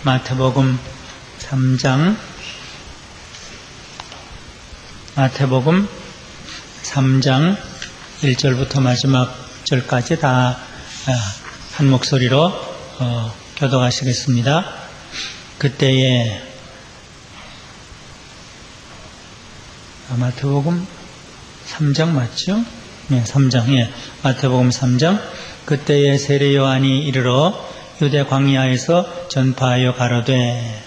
마태복음 3장 1절부터 마지막 절까지 다 한 목소리로 교독하시겠습니다. 그때에 마태복음 3장 맞죠? 네, 3장. 예. 마태복음 3장. 그때에 세례 요한이 이르러 유대 광야에서 전파하여 가로되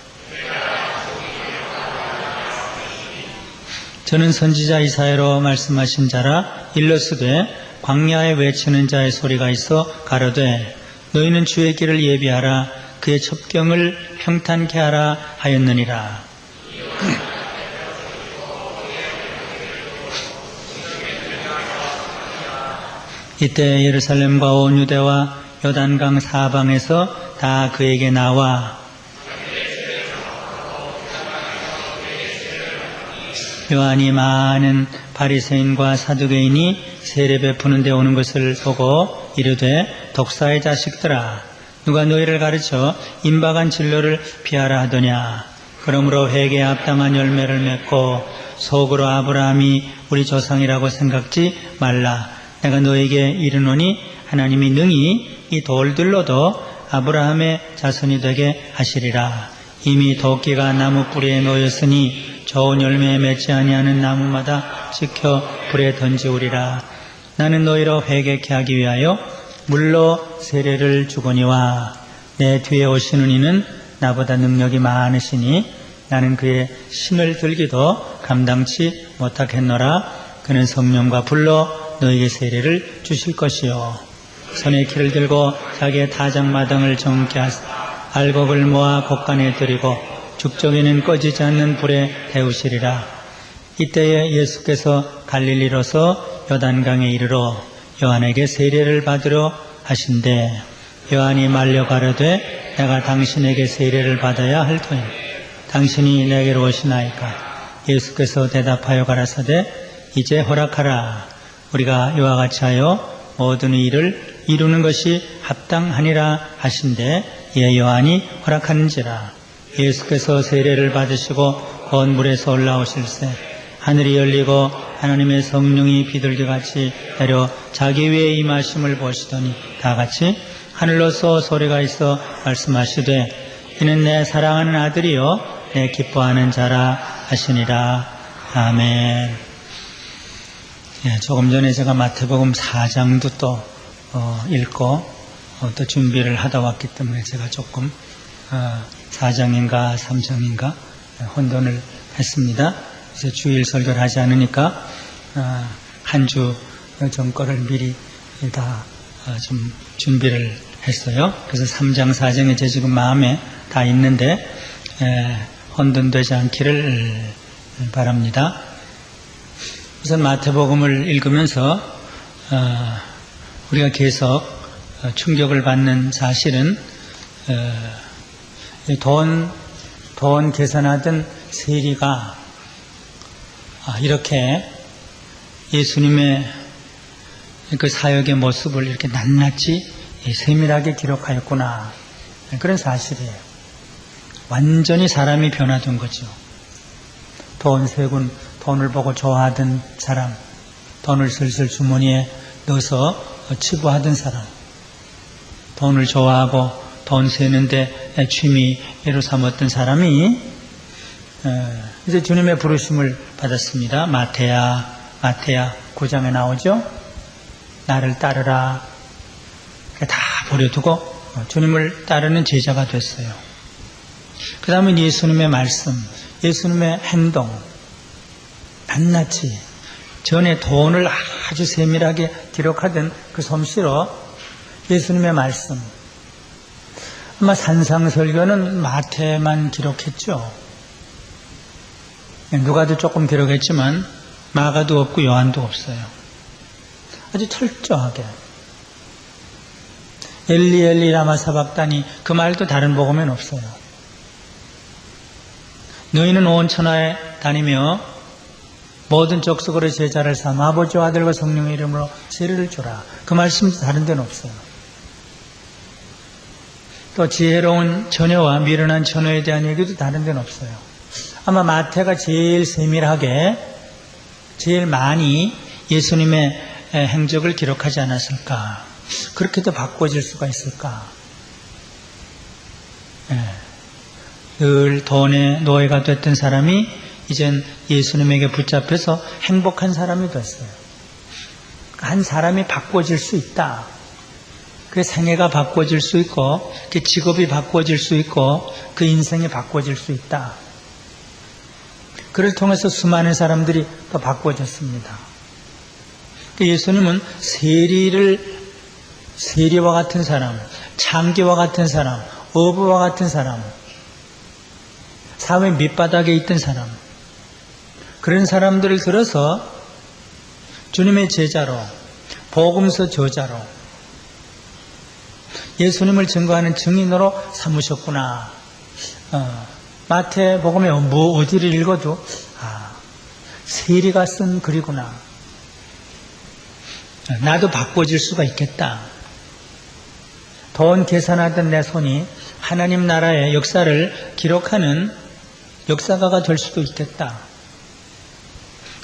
저는 선지자 이사야로 말씀하신 자라 일러스되 광야에 외치는 자의 소리가 있어 가로되 너희는 주의 길을 예비하라 그의 첩경을 평탄케 하라 하였느니라. 이때 예루살렘과 온 유대와 요단강 사방에서 다 그에게 나와 요한이 많은 바리새인과 사두개인이 세례 베푸는 데 오는 것을 보고 이르되 독사의 자식들아 누가 너희를 가르쳐 임박한 진로를 피하라 하더냐. 그러므로 회개에 합당한 열매를 맺고 속으로 아브라함이 우리 조상이라고 생각지 말라. 내가 너에게 이르노니 하나님이 능히 이 돌들로도 아브라함의 자손이 되게 하시리라. 이미 도끼가 나무 뿌리에 놓였으니 좋은 열매에 맺지 아니하는 나무마다 지켜 불에 던지우리라. 나는 너희로 회개케 하기 위하여 물로 세례를 주거니와 내 뒤에 오시는 이는 나보다 능력이 많으시니 나는 그의 신을 들기도 감당치 못하겠노라. 그는 성령과 불로 너희에게 세례를 주실 것이요 손에 키를 들고 자기의 타작마당을 정케 하사 알곡을 모아 곡간에 들이고 죽정이는 꺼지지 않는 불에 태우시리라. 이때에 예수께서 갈릴리로서 요단강에 이르러 요한에게 세례를 받으러 하신대 요한이 말려 가로되 내가 당신에게 세례를 받아야 할 터이니 당신이 내게로 오시나이까. 예수께서 대답하여 가라사대 이제 허락하라. 우리가 이와 같이 하여 모든 일을 이루는 것이 합당하니라 하신대 예 요한이 허락하는지라. 예수께서 세례를 받으시고 곧 물에서 올라오실세 하늘이 열리고 하나님의 성령이 비둘기같이 내려 자기 위에 임하심을 보시더니 다같이 하늘로서 소리가 있어 말씀하시되 이는 내 사랑하는 아들이요 내 기뻐하는 자라 하시니라. 아멘. 예, 조금 전에 제가 마태복음 4장도 또 읽고 또 준비를 하다 왔기 때문에 제가 조금 4장인가 3장인가 혼돈을 했습니다. 그래서 주일 설교를 하지 않으니까 한 주 전 거를 미리 다 좀 준비를 했어요. 그래서 3장 4장에 제 지금 마음에 다 있는데 혼돈되지 않기를 바랍니다. 우선 마태복음을 읽으면서 우리가 계속 충격을 받는 사실은 돈 계산하던 세리가 이렇게 예수님의 그 사역의 모습을 이렇게 낱낱이 세밀하게 기록하였구나. 그런 사실이에요. 완전히 사람이 변화된 거죠. 돈 세군, 돈을 보고 좋아하던 사람, 돈을 슬슬 주머니에 넣어서 치부하던 사람, 돈을 좋아하고 돈 세는데 취미로 삼았던 사람이 이제 주님의 부르심을 받았습니다. 마태야 9장에 나오죠. 나를 따르라. 다 버려두고 주님을 따르는 제자가 됐어요. 그 다음에 예수님의 말씀, 예수님의 행동, 낱낱이 전에 돈을 아주 세밀하게 기록하던 그 솜씨로 예수님의 말씀, 아마 산상설교는 마태만 기록했죠. 누가도 조금 기록했지만 마가도 없고 요한도 없어요. 아주 철저하게 엘리 엘리 라마 사박다니 그 말도 다른 복음에는 없어요. 너희는 온 천하에 다니며 모든 족속으로 제자를 삼아 아버지와 아들과 성령의 이름으로 세례를 주라. 그 말씀이 다른 데는 없어요. 또 지혜로운 처녀와 미련한 처녀에 대한 얘기도 다른 데는 없어요. 아마 마태가 제일 세밀하게 제일 많이 예수님의 행적을 기록하지 않았을까? 그렇게도 바꿔질 수가 있을까? 늘 돈의 노예가 됐던 사람이 이젠 예수님에게 붙잡혀서 행복한 사람이 됐어요. 한 사람이 바꿔질 수 있다. 그 생애가 바꿔질 수 있고, 그 직업이 바꿔질 수 있고, 그 인생이 바꿔질 수 있다. 그를 통해서 수많은 사람들이 또 바꿔졌습니다. 예수님은 세리와 같은 사람, 창기와 같은 사람, 어부와 같은 사람, 사회 밑바닥에 있던 사람, 그런 사람들을 들어서 주님의 제자로, 복음서 저자로, 예수님을 증거하는 증인으로 삼으셨구나. 마태복음에 어디를 읽어도 세리가 쓴 글이구나. 나도 바꿔질 수가 있겠다. 돈 계산하던 내 손이 하나님 나라의 역사를 기록하는 역사가가 될 수도 있겠다.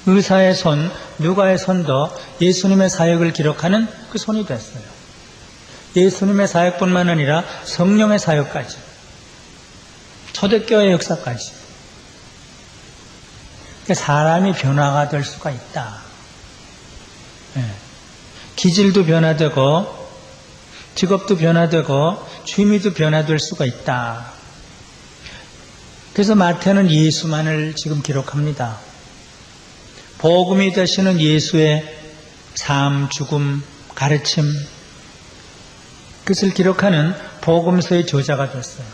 의사의 손, 누가의 손도 예수님의 사역을 기록하는 그 손이 됐어요. 예수님의 사역뿐만 아니라 성령의 사역까지, 초대교회 역사까지. 사람이 변화가 될 수가 있다. 기질도 변화되고 직업도 변화되고 취미도 변화될 수가 있다. 그래서 마태는 예수만을 지금 기록합니다. 복음이 되시는 예수의 삶, 죽음, 가르침, 그것을 기록하는 복음서의 저자가 됐어요.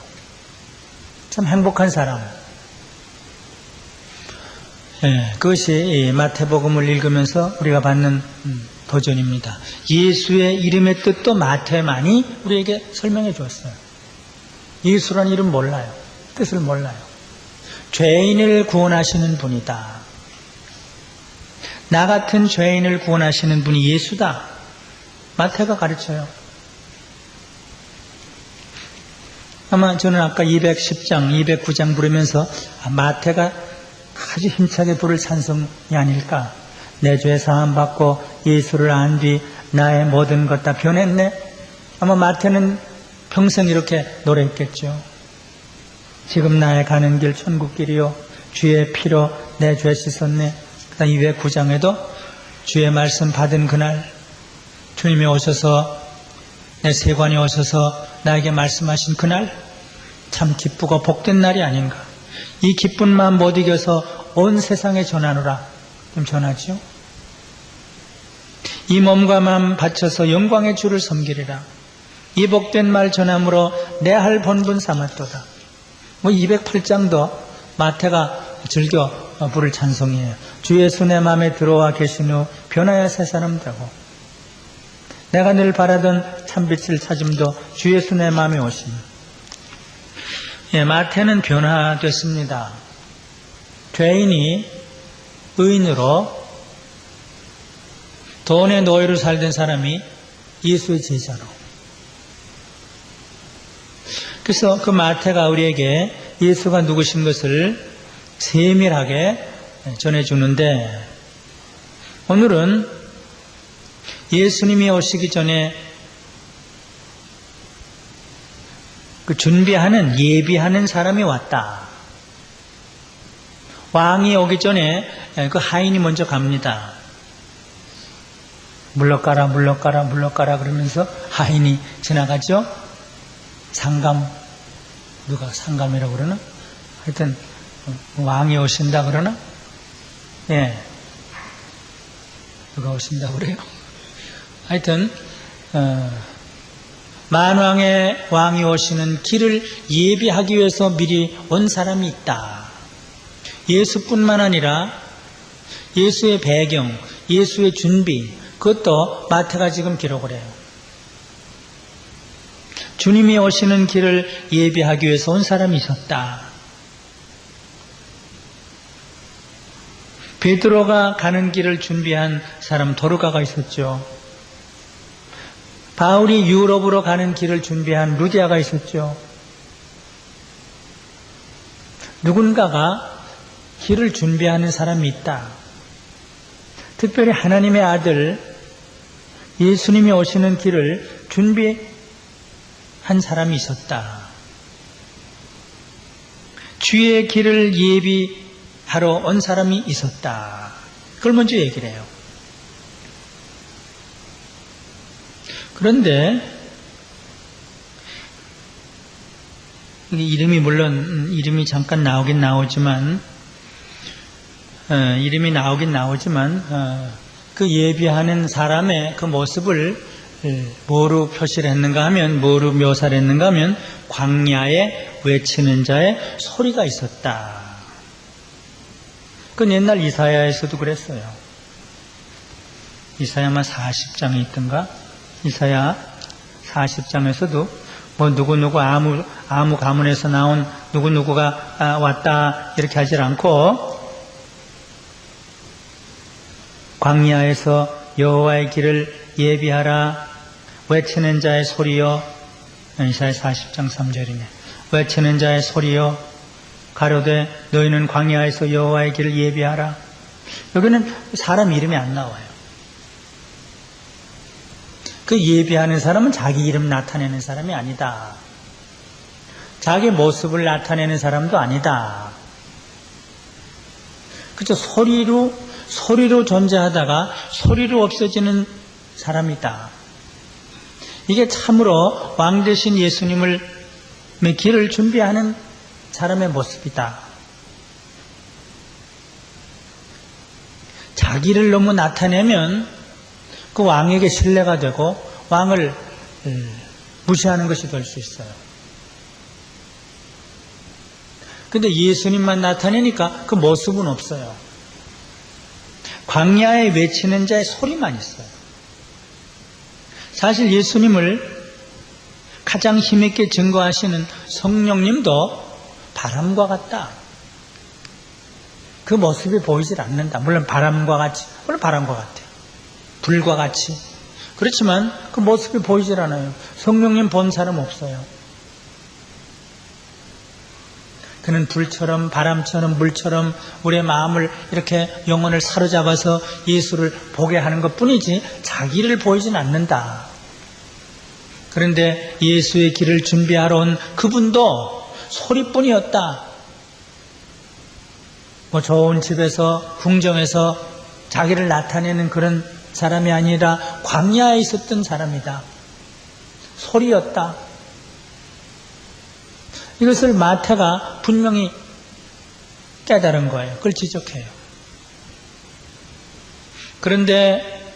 참 행복한 사람. 그것이 마태복음을 읽으면서 우리가 받는 도전입니다. 예수의 이름의 뜻도 마태만이 우리에게 설명해 주었어요. 예수란 이름 몰라요. 뜻을 몰라요. 죄인을 구원하시는 분이다. 나 같은 죄인을 구원하시는 분이 예수다. 마태가 가르쳐요. 아마 저는 아까 210장, 209장 부르면서 마태가 아주 힘차게 부를 찬송이 아닐까. 내 죄 사함 받고 예수를 안 뒤 나의 모든 것 다 변했네. 아마 마태는 평생 이렇게 노래했겠죠. 지금 나의 가는 길 천국길이요 주의 피로 내 죄 씻었네. 그다음 209장에도 주의 말씀 받은 그날 주님이 오셔서 내 세관에 오셔서 나에게 말씀하신 그날 참 기쁘고 복된 날이 아닌가. 이 기쁜 마음 못 이겨서 온 세상에 전하노라. 좀 전하죠. 이 몸과 마음 바쳐서 영광의 주를 섬기리라. 이 복된 말 전함으로 내 할 본분 삼았도다. 208장도 마태가 즐겨 부를 찬송이에요. 주 예수 내 마음에 들어와 계신 후 변하여 새 사람 되고 내가 늘 바라던 참빛을 찾음도 주 예수 내 마음에 오심. 마태는 변화됐습니다. 죄인이 의인으로 돈의 노예로 살던 사람이 예수의 제자로. 그래서 그 마태가 우리에게 예수가 누구신 것을 세밀하게 전해주는데, 오늘은 예수님이 오시기 전에 그 준비하는, 예비하는 사람이 왔다. 왕이 오기 전에 그 하인이 먼저 갑니다. 물러가라, 물러가라, 물러가라 그러면서 하인이 지나가죠. 상감, 누가 상감이라고 그러나? 하여튼 왕이 오신다 그러나? 누가 오신다 그래요? 하여튼 만왕의 왕이 오시는 길을 예비하기 위해서 미리 온 사람이 있다. 예수뿐만 아니라 예수의 배경, 예수의 준비, 그것도 마태가 지금 기록을 해요. 주님이 오시는 길을 예비하기 위해서 온 사람이 있었다. 베드로가 가는 길을 준비한 사람 도르가가 있었죠. 바울이 유럽으로 가는 길을 준비한 루디아가 있었죠. 누군가가 길을 준비하는 사람이 있다. 특별히 하나님의 아들 예수님이 오시는 길을 준비한 사람이 있었다. 주의 길을 예비하러 온 사람이 있었다. 그걸 먼저 얘기를 해요. 그런데 이름이 물론 이름이 잠깐 나오긴 나오지만 그 예비하는 사람의 그 모습을 뭐로 표시를 했는가 하면, 뭐로 묘사를 했는가 하면 광야에 외치는 자의 소리가 있었다. 그건 옛날 이사야에서도 그랬어요. 이사야만 40장에 있던가? 이사야 40장에서도 뭐 누구누구 아무 가문에서 나온 누구누구가 왔다 이렇게 하질 않고 광야에서 여호와의 길을 예비하라 외치는 자의 소리여. 이사야 40장 3절이네. 외치는 자의 소리여 가로되 너희는 광야에서 여호와의 길을 예비하라. 여기는 사람 이름이 안 나와요. 그 예비하는 사람은 자기 이름 나타내는 사람이 아니다. 자기 모습을 나타내는 사람도 아니다. 그죠? 소리로 존재하다가 소리로 없어지는 사람이다. 이게 참으로 왕 대신 예수님의 길을 준비하는 사람의 모습이다. 자기를 너무 나타내면 그 왕에게 신뢰가 되고 왕을 무시하는 것이 될 수 있어요. 근데 예수님만 나타내니까 그 모습은 없어요. 광야에 외치는 자의 소리만 있어요. 사실 예수님을 가장 힘있게 증거하시는 성령님도 바람과 같다. 그 모습이 보이질 않는다. 물론 바람과 같이, 물론 바람과 같아요. 불과 같이. 그렇지만 그 모습이 보이질 않아요. 성령님 본 사람 없어요. 그는 불처럼 바람처럼 물처럼 우리의 마음을 이렇게 영혼을 사로잡아서 예수를 보게 하는 것뿐이지 자기를 보이진 않는다. 그런데 예수의 길을 준비하러 온 그분도 소리뿐이었다. 뭐 좋은 집에서 궁정에서 자기를 나타내는 그런 사람이 아니라 광야에 있었던 사람이다. 소리였다. 이것을 마태가 분명히 깨달은 거예요. 그걸 지적해요. 그런데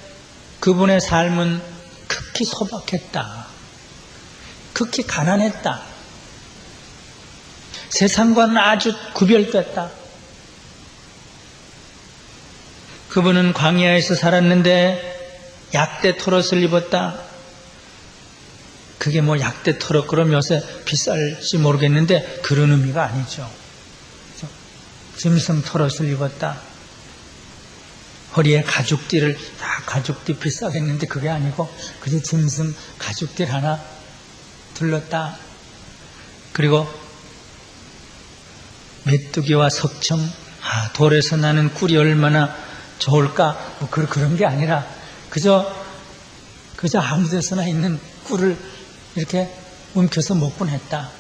그분의 삶은 극히 소박했다. 극히 가난했다. 세상과는 아주 구별됐다. 그분은 광야에서 살았는데 약대 털옷을 입었다. 그게 뭐 약대 털옷 그럼 요새 비쌀지 모르겠는데 그런 의미가 아니죠. 짐승 털옷을 입었다. 허리에 가죽띠를 가죽띠 비싸겠는데 그게 아니고 그저 짐승 가죽띠 하나 둘렀다. 그리고 메뚜기와 석청, 돌에서 나는 꿀이 얼마나 좋을까? 뭐 그런 게 아니라 그저 아무 데서나 있는 꿀을 이렇게 움켜서 먹곤 했다.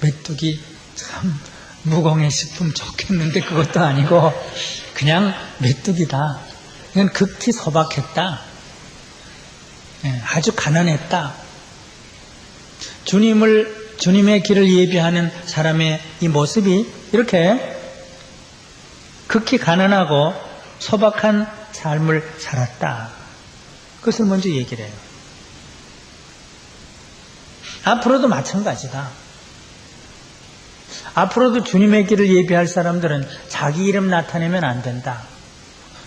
메뚜기 참 무공의 식품 좋겠는데 그것도 아니고 그냥 메뚜기다. 이건 극히 소박했다. 아주 가난했다. 주님의 길을 예비하는 사람의 이 모습이 이렇게 극히 가난하고 소박한 삶을 살았다. 그것을 먼저 얘기를 해요. 앞으로도 마찬가지다. 앞으로도 주님의 길을 예비할 사람들은 자기 이름 나타내면 안 된다.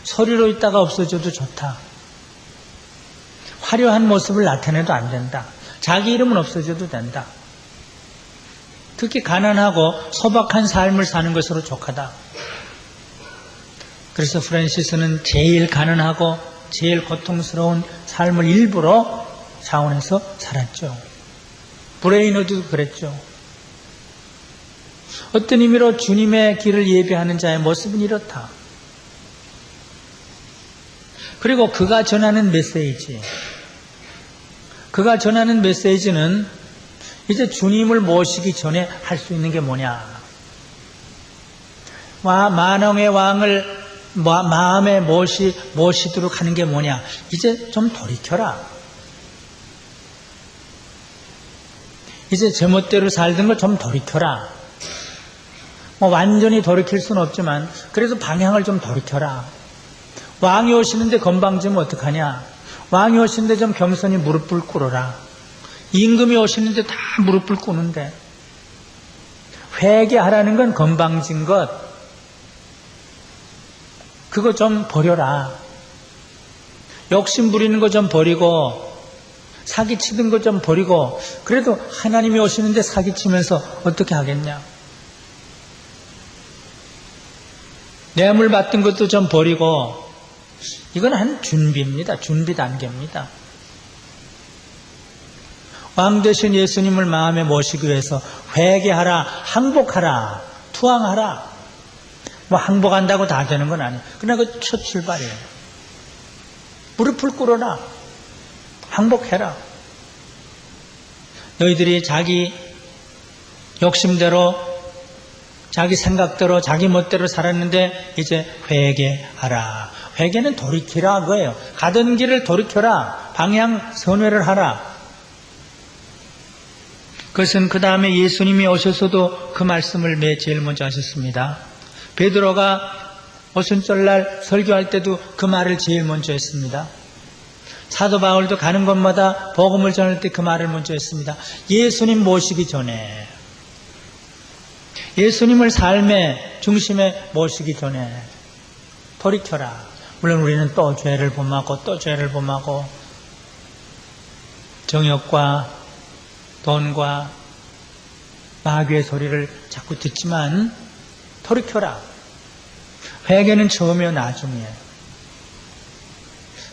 소리로 있다가 없어져도 좋다. 화려한 모습을 나타내도 안 된다. 자기 이름은 없어져도 된다. 특히 가난하고 소박한 삶을 사는 것으로 족하다. 그래서 프란시스는 제일 가난하고 제일 고통스러운 삶을 일부러 차원에서 살았죠. 브레이너도 그랬죠. 어떤 의미로 주님의 길을 예비하는 자의 모습은 이렇다. 그리고 그가 전하는 메시지는 이제 주님을 모시기 전에 할 수 있는 게 뭐냐. 만왕의 왕을 마음에 모시도록 하는 게 뭐냐. 이제 좀 돌이켜라. 이제 제멋대로 살던 걸 좀 돌이켜라. 완전히 돌이킬 수는 없지만 그래도 방향을 좀 돌이켜라. 왕이 오시는데 건방지면 어떡하냐. 왕이 오시는데 좀 겸손히 무릎을 꿇어라. 임금이 오시는데 다 무릎을 꿇는데. 회개하라는 건 건방진 것, 그거 좀 버려라. 욕심 부리는 거 좀 버리고, 사기치던 거 좀 버리고. 그래도 하나님이 오시는데 사기치면서 어떻게 하겠냐. 뇌물 받던 것도 좀 버리고. 이건 한 준비입니다. 준비 단계입니다. 왕 되신 예수님을 마음에 모시기 위해서 회개하라, 항복하라, 투항하라. 항복한다고 다 되는 건 아니에요. 그러나 그 첫 출발이에요. 무릎을 꿇어라. 항복해라. 너희들이 자기 욕심대로, 자기 생각대로, 자기 멋대로 살았는데 이제 회개하라. 회개는 돌이키라 그거예요. 가던 길을 돌이켜라. 방향 선회를 하라. 그것은 그 다음에 예수님이 오셔서도 그 말씀을 제일 먼저 하셨습니다. 베드로가 오순절날 설교할 때도 그 말을 제일 먼저 했습니다. 사도 바울도 가는 곳마다 복음을 전할 때 그 말을 먼저 했습니다. 예수님 모시기 전에, 예수님을 삶의 중심에 모시기 전에 돌이켜라. 물론 우리는 또 죄를 범하고 정욕과 돈과 마귀의 소리를 자꾸 듣지만 돌이켜라. 회개는 처음이요 나중이에요.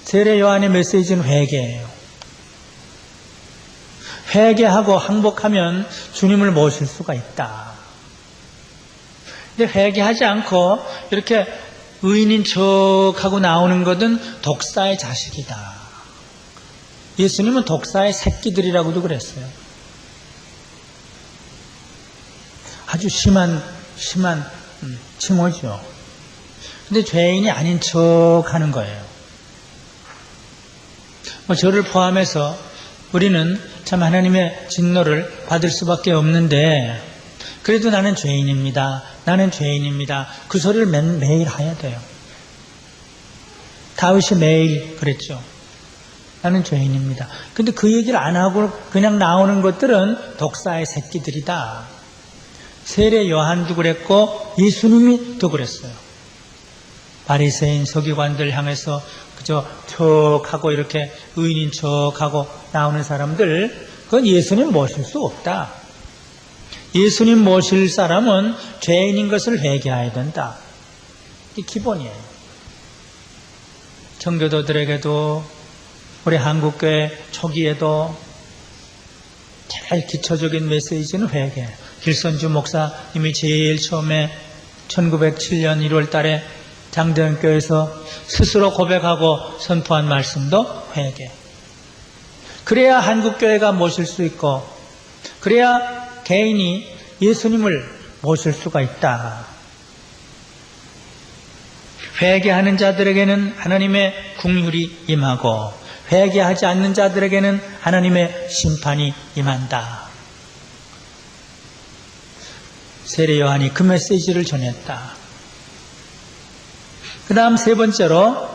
세례 요한의 메시지는 회개예요. 회개하고 항복하면 주님을 모실 수가 있다. 근데 회개하지 않고 이렇게 의인인 척하고 나오는 것은 독사의 자식이다. 예수님은 독사의 새끼들이라고도 그랬어요. 아주 심한 칭호죠. 근데 죄인이 아닌 척 하는 거예요. 저를 포함해서 우리는 참 하나님의 진노를 받을 수밖에 없는데, 그래도 나는 죄인입니다. 그 소리를 매일 해야 돼요. 다윗이 매일 그랬죠. 나는 죄인입니다. 근데 그 얘기를 안 하고 그냥 나오는 것들은 독사의 새끼들이다. 세례 요한도 그랬고 예수님이 또 그랬어요. 바리새인 서기관들 향해서 그저 척하고 이렇게 의인인 척하고 나오는 사람들, 그건 예수님 모실 수 없다. 예수님 모실 사람은 죄인인 것을 회개해야 된다. 이게 기본이에요. 청교도들에게도 우리 한국교회 초기에도 제일 기초적인 메시지는 회개. 길선주 목사님이 제일 처음에 1907년 1월 달에 장대현교회에서 스스로 고백하고 선포한 말씀도 회개. 그래야 한국교회가 모실 수 있고, 그래야 개인이 예수님을 모실 수가 있다. 회개하는 자들에게는 하나님의 긍휼이 임하고, 회개하지 않는 자들에게는 하나님의 심판이 임한다. 세례 요한이 그 메시지를 전했다. 그 다음 세 번째로,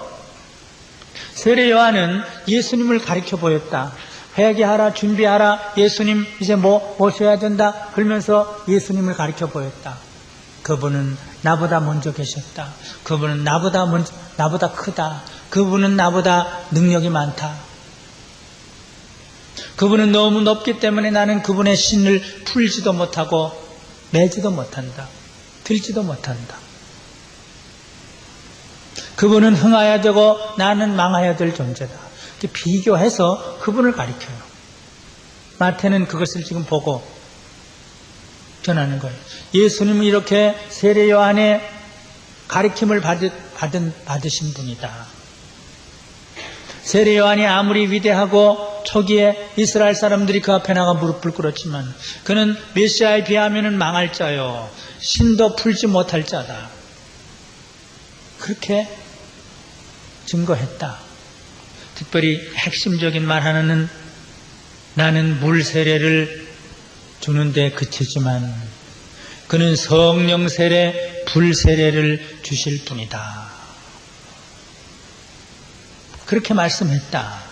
세례 요한은 예수님을 가르쳐 보였다. 회개하라, 준비하라, 예수님 이제 모셔야 된다. 그러면서 예수님을 가르쳐 보였다. 그분은 나보다 먼저 계셨다. 그분은 나보다 크다. 그분은 나보다 능력이 많다. 그분은 너무 높기 때문에 나는 그분의 신을 풀지도 못하고 매지도 못한다. 들지도 못한다. 그분은 흥하여야 되고 나는 망하여야 될 존재다. 이렇게 비교해서 그분을 가리켜요. 마태는 그것을 지금 보고 전하는 거예요. 예수님은 이렇게 세례 요한의 가리킴을 받으신 분이다. 세례 요한이 아무리 위대하고 초기에 이스라엘 사람들이 그 앞에 나가 무릎을 꿇었지만 그는 메시아에 비하면 망할 자요, 신도 풀지 못할 자다. 그렇게 증거했다. 특별히 핵심적인 말 하나는 나는 물 세례를 주는데 그치지만 그는 성령 세례, 불 세례를 주실 분이다. 그렇게 말씀했다.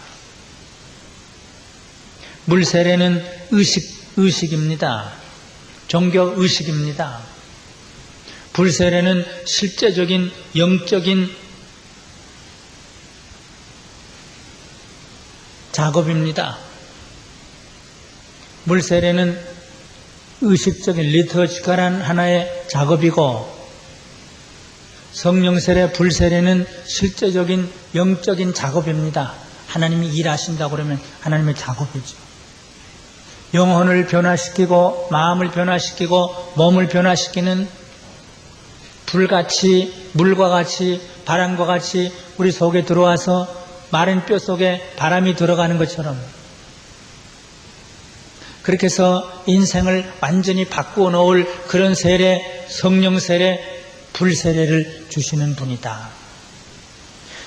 물 세례는 의식입니다. 종교 의식입니다. 불 세례는 실제적인 영적인 작업입니다. 물 세례는 의식적인 리터지컬한 하나의 작업이고 성령 세례, 불 세례는 실제적인 영적인 작업입니다. 하나님이 일하신다고 그러면 하나님의 작업이죠. 영혼을 변화시키고 마음을 변화시키고 몸을 변화시키는 불같이 물과 같이 바람과 같이 우리 속에 들어와서 마른 뼈 속에 바람이 들어가는 것처럼 그렇게 해서 인생을 완전히 바꾸어 놓을 그런 세례, 성령 세례, 불 세례를 주시는 분이다.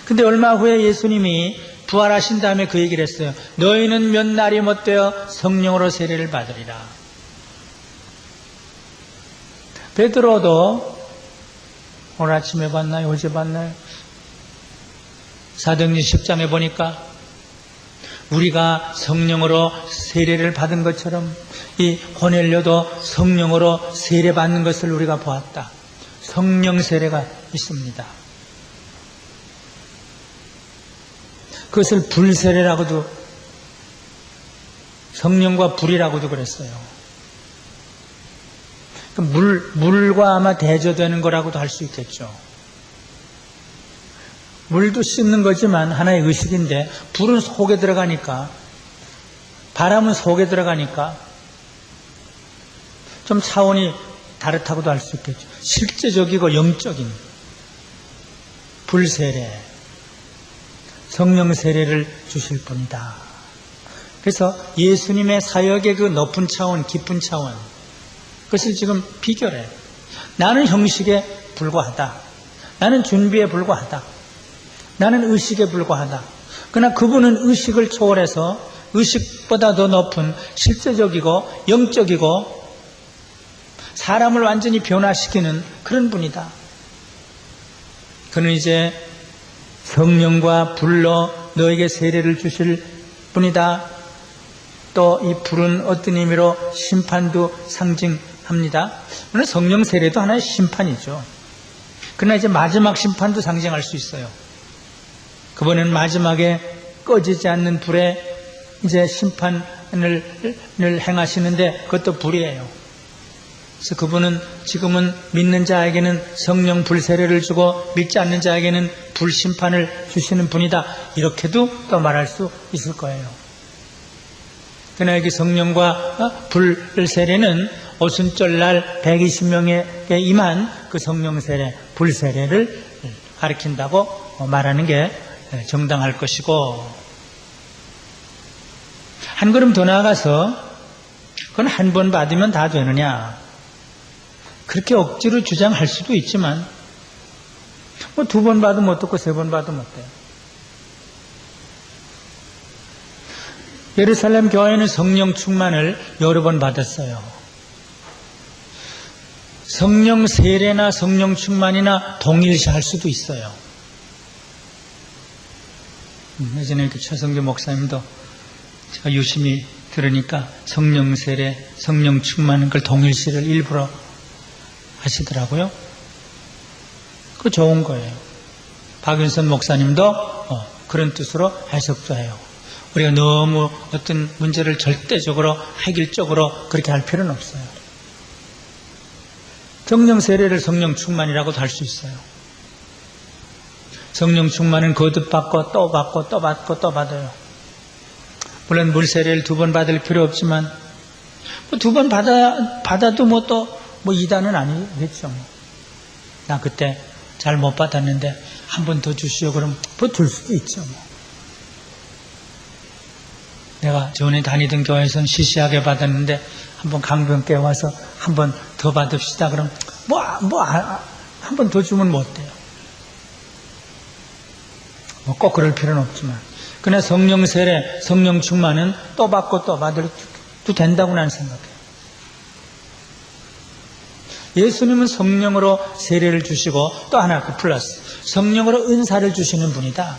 근데 얼마 후에 예수님이 부활하신 다음에 그 얘기를 했어요. 너희는 몇 날이 못되어 성령으로 세례를 받으리라. 베드로도 오늘 아침에 봤나요? 어제 봤나요? 사도행전 10장에 보니까 우리가 성령으로 세례를 받은 것처럼 이 고넬료도 성령으로 세례받는 것을 우리가 보았다. 성령 세례가 있습니다. 그것을 불세례라고도, 성령과 불이라고도 그랬어요. 물과 아마 대조되는 거라고도 할 수 있겠죠. 물도 씻는 거지만 하나의 의식인데 불은 속에 들어가니까, 바람은 속에 들어가니까 좀 차원이 다르다고도 할 수 있겠죠. 실제적이고 영적인 불세례, 성령 세례를 주실 분이다. 그래서 예수님의 사역의 그 높은 차원, 깊은 차원, 그것을 지금 비교를 해요. 나는 형식에 불과하다. 나는 준비에 불과하다. 나는 의식에 불과하다. 그러나 그분은 의식을 초월해서 의식보다 더 높은 실제적이고 영적이고 사람을 완전히 변화시키는 그런 분이다. 그는 이제 성령과 불로 너에게 세례를 주실 분이다. 또 이 불은 어떤 의미로 심판도 상징합니다. 물론 성령 세례도 하나의 심판이죠. 그러나 이제 마지막 심판도 상징할 수 있어요. 그분은 마지막에 꺼지지 않는 불에 이제 심판을 행하시는데 그것도 불이에요. 그래서 그분은 지금은 믿는 자에게는 성령 불세례를 주고 믿지 않는 자에게는 불심판을 주시는 분이다. 이렇게도 또 말할 수 있을 거예요. 그러나 여기 성령과 불세례는 오순절날 120명에게 임한 그 성령 세례, 불세례를 가리킨다고 말하는 게 정당할 것이고, 한 걸음 더 나아가서 그건 한 번 받으면 다 되느냐, 그렇게 억지로 주장할 수도 있지만 뭐 2번 받으면 어떻고 3번 받으면 어때요? 예루살렘 교회는 성령 충만을 여러 번 받았어요. 성령 세례나 성령 충만이나 동일시 할 수도 있어요. 예전에 이렇게 최성규 목사님도 제가 유심히 들으니까 성령 세례, 성령 충만은 걸 동일시를 일부러 하시더라고요. 그거 좋은 거예요. 박윤선 목사님도 그런 뜻으로 해석도 해요. 우리가 너무 어떤 문제를 절대적으로 획일적으로 그렇게 할 필요는 없어요. 성령 세례를 성령 충만이라고도 할 수 있어요. 성령 충만은 거듭받고 또 받고 또 받고 또 받아요. 물론 물 세례를 2번 받을 필요 없지만 뭐 2번 받아도 뭐 또 뭐 이단은 아니겠죠. 나 그때 잘 못 받았는데 한 번 더 주시오. 그럼 뭐 줄 수도 있죠. 뭐. 내가 전에 다니던 교회에서는 시시하게 받았는데 한번 강변께 와서 한 번 더 받읍시다. 그럼 한 번 더 주면 뭐 어때요? 뭐 꼭 그럴 필요는 없지만 그러나 성령 세례, 성령 충만은 또 받고 또 받아도 된다고 나는 생각해요. 예수님은 성령으로 세례를 주시고 또 하나 그 플러스 성령으로 은사를 주시는 분이다.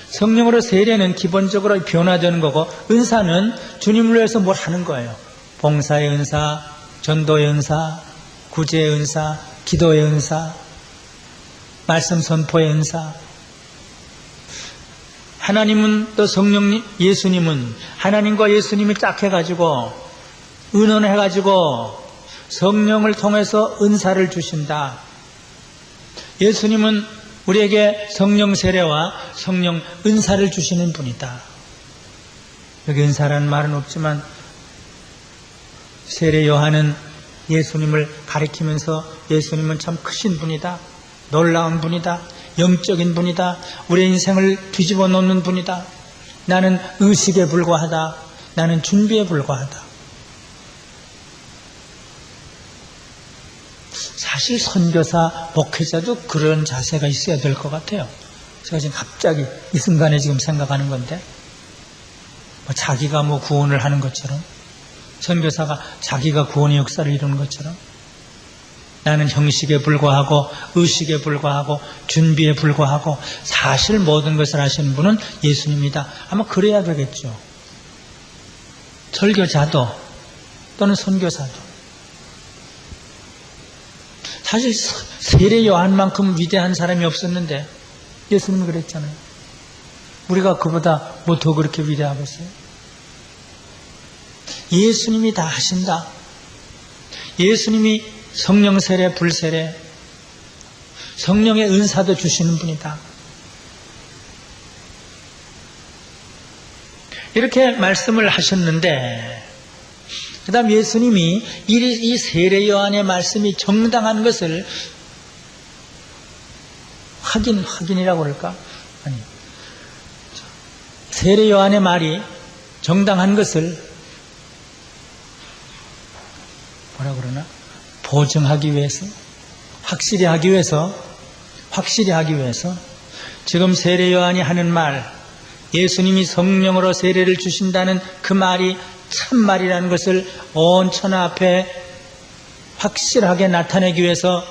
성령으로 세례는 기본적으로 변화되는 거고 은사는 주님을 위해서 뭘 하는 거예요. 봉사의 은사, 전도의 은사, 구제의 은사, 기도의 은사, 말씀 선포의 은사. 하나님은 또 성령님, 예수님은 하나님과 예수님이 짝 해가지고 의논해가지고 성령을 통해서 은사를 주신다. 예수님은 우리에게 성령 세례와 성령 은사를 주시는 분이다. 여기 은사라는 말은 없지만 세례 요한은 예수님을 가리키면서 예수님은 참 크신 분이다. 놀라운 분이다. 영적인 분이다. 우리의 인생을 뒤집어 놓는 분이다. 나는 의식에 불과하다. 나는 준비에 불과하다. 사실 선교사, 목회자도 그런 자세가 있어야 될 것 같아요. 제가 지금 갑자기 이 순간에 지금 생각하는 건데 자기가 뭐 구원을 하는 것처럼 선교사가 자기가 구원의 역사를 이루는 것처럼 나는 형식에 불과하고 의식에 불과하고 준비에 불과하고 사실 모든 것을 하시는 분은 예수님이다. 아마 그래야 되겠죠. 설교자도 또는 선교사도. 사실 세례 요한만큼 위대한 사람이 없었는데 예수님이 그랬잖아요. 우리가 그보다 뭐 더 그렇게 위대하겠어요? 예수님이 다 하신다. 예수님이 성령 세례, 불세례, 성령의 은사도 주시는 분이다. 이렇게 말씀을 하셨는데 그 다음 예수님이 이 세례 요한의 말씀이 정당한 것을 확인이라고 그럴까? 아니, 세례 요한의 말이 정당한 것을 뭐라 그러나? 보증하기 위해서, 확실히 하기 위해서 지금 세례 요한이 하는 말, 예수님이 성령으로 세례를 주신다는 그 말이 참말이라는 것을 온 천하 앞에 확실하게 나타내기 위해서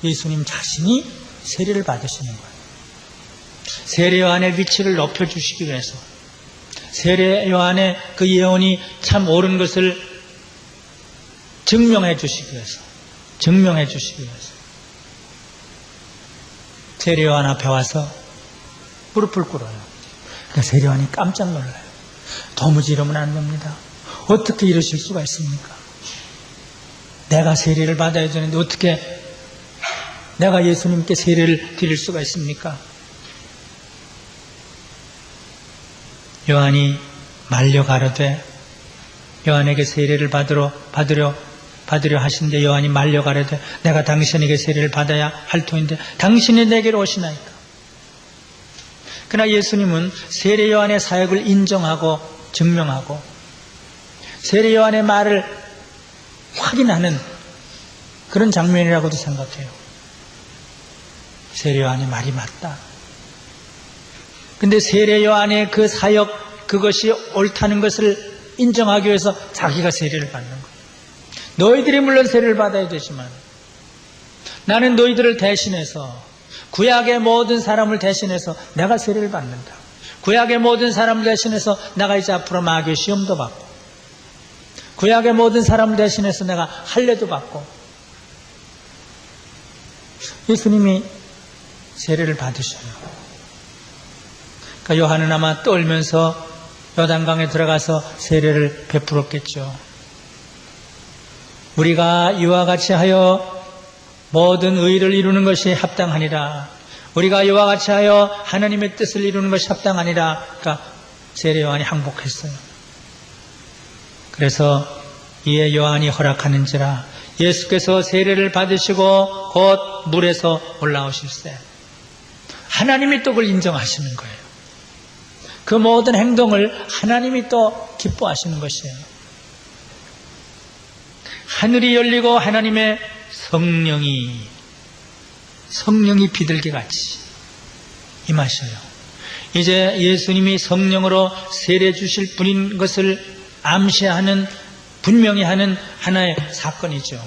예수님 자신이 세례를 받으시는 거예요. 세례 요한의 위치를 높여주시기 위해서, 세례 요한의 그 예언이 참 옳은 것을 증명해 주시기 위해서 세례 요한 앞에 와서 무릎을 꿇어요. 그러니까 세례 요한이 깜짝 놀라요. 도무지 이러면 안 됩니다. 어떻게 이러실 수가 있습니까? 내가 세례를 받아야 되는데 어떻게 내가 예수님께 세례를 드릴 수가 있습니까? 요한이 말려 가로되, 요한에게 세례를 받으려 하신데 요한이 말려 가로되 내가 당신에게 세례를 받아야 할 터인데 당신이 내게로 오시나이까. 그러나 예수님은 세례 요한의 사역을 인정하고 증명하고 세례 요한의 말을 확인하는 그런 장면이라고도 생각해요. 세례 요한의 말이 맞다. 근데 세례 요한의 그 사역, 그것이 옳다는 것을 인정하기 위해서 자기가 세례를 받는 거예요. 너희들이 물론 세례를 받아야 되지만 나는 너희들을 대신해서, 구약의 모든 사람을 대신해서 내가 세례를 받는다. 구약의 모든 사람을 대신해서 내가 이제 앞으로 마귀의 시험도 받고, 구약의 모든 사람을 대신해서 내가 할례도 받고. 예수님이 세례를 받으셔요. 그러니까 요한은 아마 떨면서 요단강에 들어가서 세례를 베풀었겠죠. 우리가 이와 같이 하여 모든 의를 이루는 것이 합당하니라. 우리가 이와 같이 하여 하나님의 뜻을 이루는 것이 합당하니라. 그러니까 세례 요한이 항복했어요. 그래서 이에 요한이 허락하는지라. 예수께서 세례를 받으시고 곧 물에서 올라오실세. 하나님이 또 그걸 인정하시는 거예요. 그 모든 행동을 하나님이 또 기뻐하시는 것이에요. 하늘이 열리고 하나님의 성령이 비둘기같이 임하셔요. 이제 예수님이 성령으로 세례 주실 분인 것을 암시하는, 분명히 하는 하나의 사건이죠.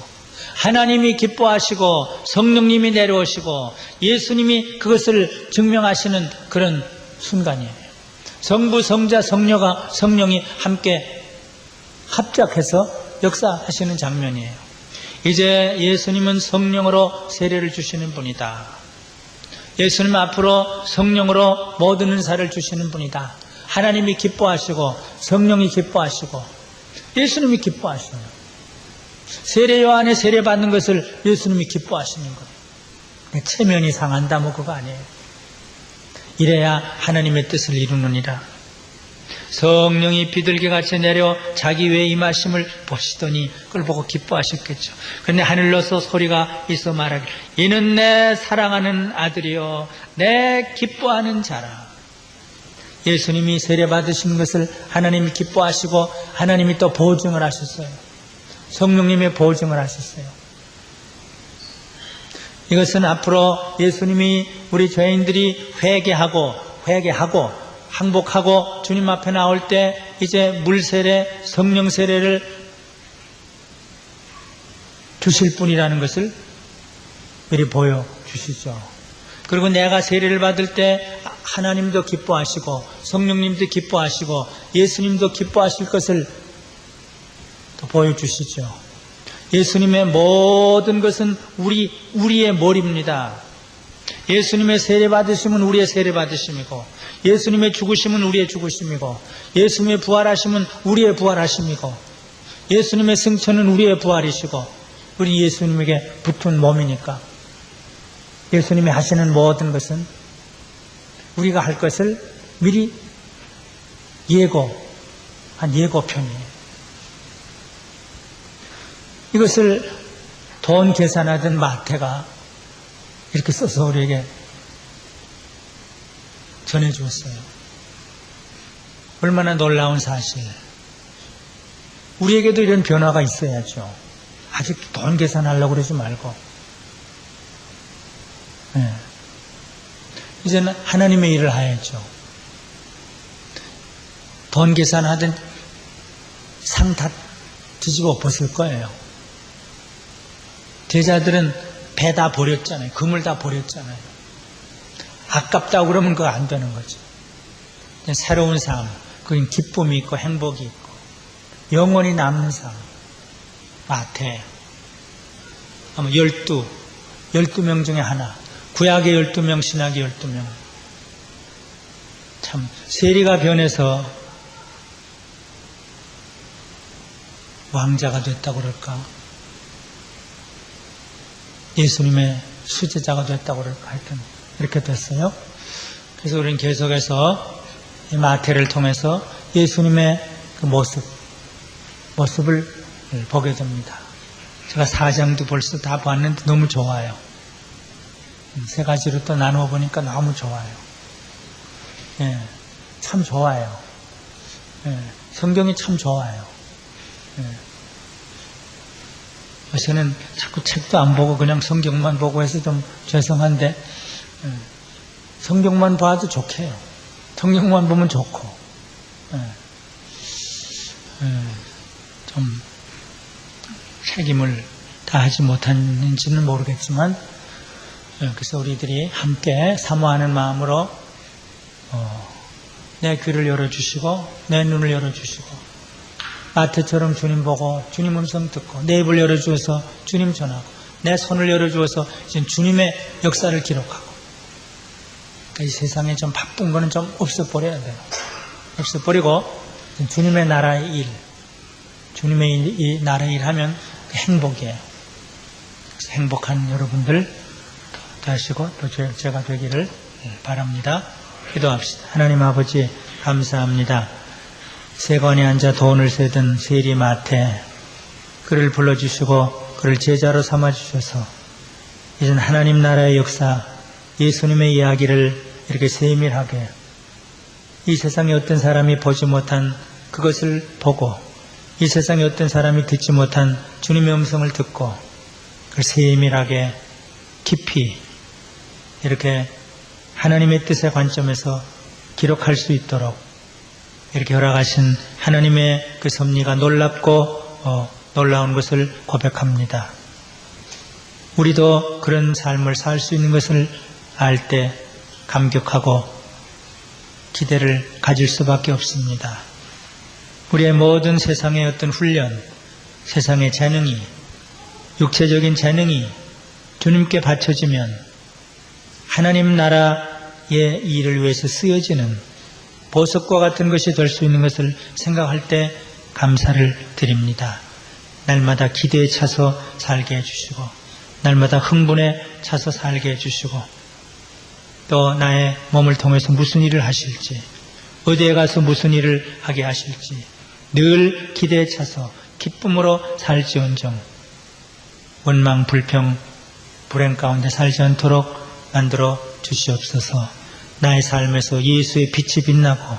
하나님이 기뻐하시고 성령님이 내려오시고 예수님이 그것을 증명하시는 그런 순간이에요. 성부, 성자, 성령이 함께 합작해서 역사하시는 장면이에요. 이제 예수님은 성령으로 세례를 주시는 분이다. 예수님 앞으로 성령으로 모든 은사를 주시는 분이다. 하나님이 기뻐하시고 성령이 기뻐하시고 예수님이 기뻐하시는 거예요. 세례 요한의 세례 받는 것을 예수님이 기뻐하시는 거예요. 체면이 상한다 뭐 그거 아니에요. 이래야 하나님의 뜻을 이루느니라. 성령이 비둘기같이 내려 자기 외에 임하심을 보시더니 그걸 보고 기뻐하셨겠죠. 그런데 하늘로서 소리가 있어 말하길 이는 내 사랑하는 아들이요 내 기뻐하는 자라. 예수님이 세례 받으신 것을 하나님이 기뻐하시고 하나님이 또 보증을 하셨어요. 성령님의 보증을 하셨어요. 이것은 앞으로 예수님이 우리 죄인들이 회개하고 항복하고 주님 앞에 나올 때 이제 물세례, 성령세례를 주실 분이라는 것을 미리 보여주시죠. 그리고 내가 세례를 받을 때 하나님도 기뻐하시고 성령님도 기뻐하시고 예수님도 기뻐하실 것을 또 보여주시죠. 예수님의 모든 것은 우리의 머리입니다. 예수님의 세례 받으심은 우리의 세례 받으심이고 예수님의 죽으심은 우리의 죽으심이고 예수님의 부활하심은 우리의 부활하심이고 예수님의 승천은 우리의 부활이시고 우리 예수님에게 붙은 몸이니까 예수님이 하시는 모든 것은 우리가 할 것을 미리 예고한 예고편이에요. 이것을 돈 계산하던 마태가 이렇게 써서 우리에게 전해주었어요. 얼마나 놀라운 사실. 우리에게도 이런 변화가 있어야죠. 아직 돈 계산하려고 그러지 말고. 네. 이제는 하나님의 일을 해야죠. 돈 계산하던 상 다 뒤집어 벗을 거예요. 제자들은 배 다 버렸잖아요. 금을 다 버렸잖아요. 아깝다고 그러면 그거 안 되는 거죠. 새로운 삶, 그건 기쁨이 있고 행복이 있고 영원히 남는 삶. 마태 아마 12명 중에 하나. 구약의 12명, 신약의 12명. 참 세리가 변해서 왕자가 됐다고 그럴까? 예수님의 수제자가 됐다고 그럴까? 하여튼 이렇게 됐어요. 그래서 우리는 계속해서 이 마태를 통해서 예수님의 그 모습을 보게 됩니다. 제가 4장도 벌써 다 봤는데 너무 좋아요. 세 가지로 또 나누어 보니까 너무 좋아요. 예, 참 좋아요. 예, 성경이 참 좋아요. 예. 요새는 자꾸 책도 안 보고 그냥 성경만 보고 해서 좀 죄송한데 성경만 봐도 좋게요. 성경만 보면 좋고 좀 책임을 다하지 못했는지는 모르겠지만 그래서 우리들이 함께 사모하는 마음으로 내 귀를 열어주시고 내 눈을 열어주시고 마태처럼 주님 보고 주님 음성 듣고 내 입을 열어주어서 주님 전하고 내 손을 열어주어서 주님의 역사를 기록하고 그러니까 이 세상에 좀 바쁜 거는 좀 없애버려야 돼요. 없애버리고 주님의 나라의 일, 주님의 이 나라의 일 하면 행복이에요. 행복한 여러분들 되시고 또 제가 되기를 바랍니다. 기도합시다. 하나님 아버지 감사합니다. 세관에 앉아 돈을 세던 세리마태 그를 불러주시고 그를 제자로 삼아주셔서 이젠 하나님 나라의 역사 예수님의 이야기를 이렇게 세밀하게 이 세상에 어떤 사람이 보지 못한 그것을 보고 이 세상에 어떤 사람이 듣지 못한 주님의 음성을 듣고 그걸 세밀하게 깊이 이렇게 하나님의 뜻의 관점에서 기록할 수 있도록 이렇게 허락하신 하나님의 그 섭리가 놀랍고 놀라운 것을 고백합니다. 우리도 그런 삶을 살 수 있는 것을 알 때 감격하고 기대를 가질 수밖에 없습니다. 우리의 모든 세상의 어떤 훈련, 세상의 재능이, 육체적인 재능이 주님께 바쳐지면 하나님 나라의 일을 위해서 쓰여지는 보석과 같은 것이 될 수 있는 것을 생각할 때 감사를 드립니다. 날마다 기대에 차서 살게 해주시고 날마다 흥분에 차서 살게 해주시고 또 나의 몸을 통해서 무슨 일을 하실지 어디에 가서 무슨 일을 하게 하실지 늘 기대에 차서 기쁨으로 살지언정 원망, 불평, 불행 가운데 살지 않도록 만들어 주시옵소서. 나의 삶에서 예수의 빛이 빛나고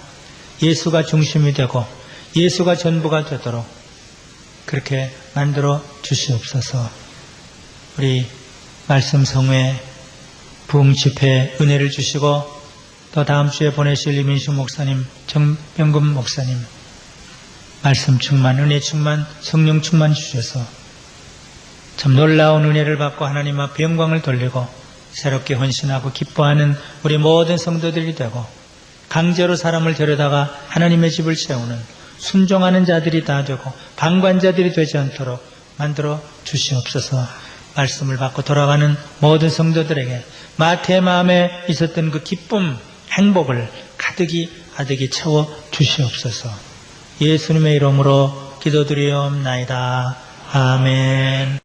예수가 중심이 되고 예수가 전부가 되도록 그렇게 만들어 주시옵소서. 우리 말씀 성회 부흥 집회 은혜를 주시고 또 다음 주에 보내실 이민수 목사님, 정병금 목사님 말씀 충만, 은혜 충만, 성령 충만 주셔서 참 놀라운 은혜를 받고 하나님 앞에 영광을 돌리고 새롭게 헌신하고 기뻐하는 우리 모든 성도들이 되고 강제로 사람을 데려다가 하나님의 집을 채우는 순종하는 자들이 다 되고 방관자들이 되지 않도록 만들어 주시옵소서. 말씀을 받고 돌아가는 모든 성도들에게 마태의 마음에 있었던 그 기쁨, 행복을 가득히 채워 주시옵소서. 예수님의 이름으로 기도드리옵나이다. 아멘.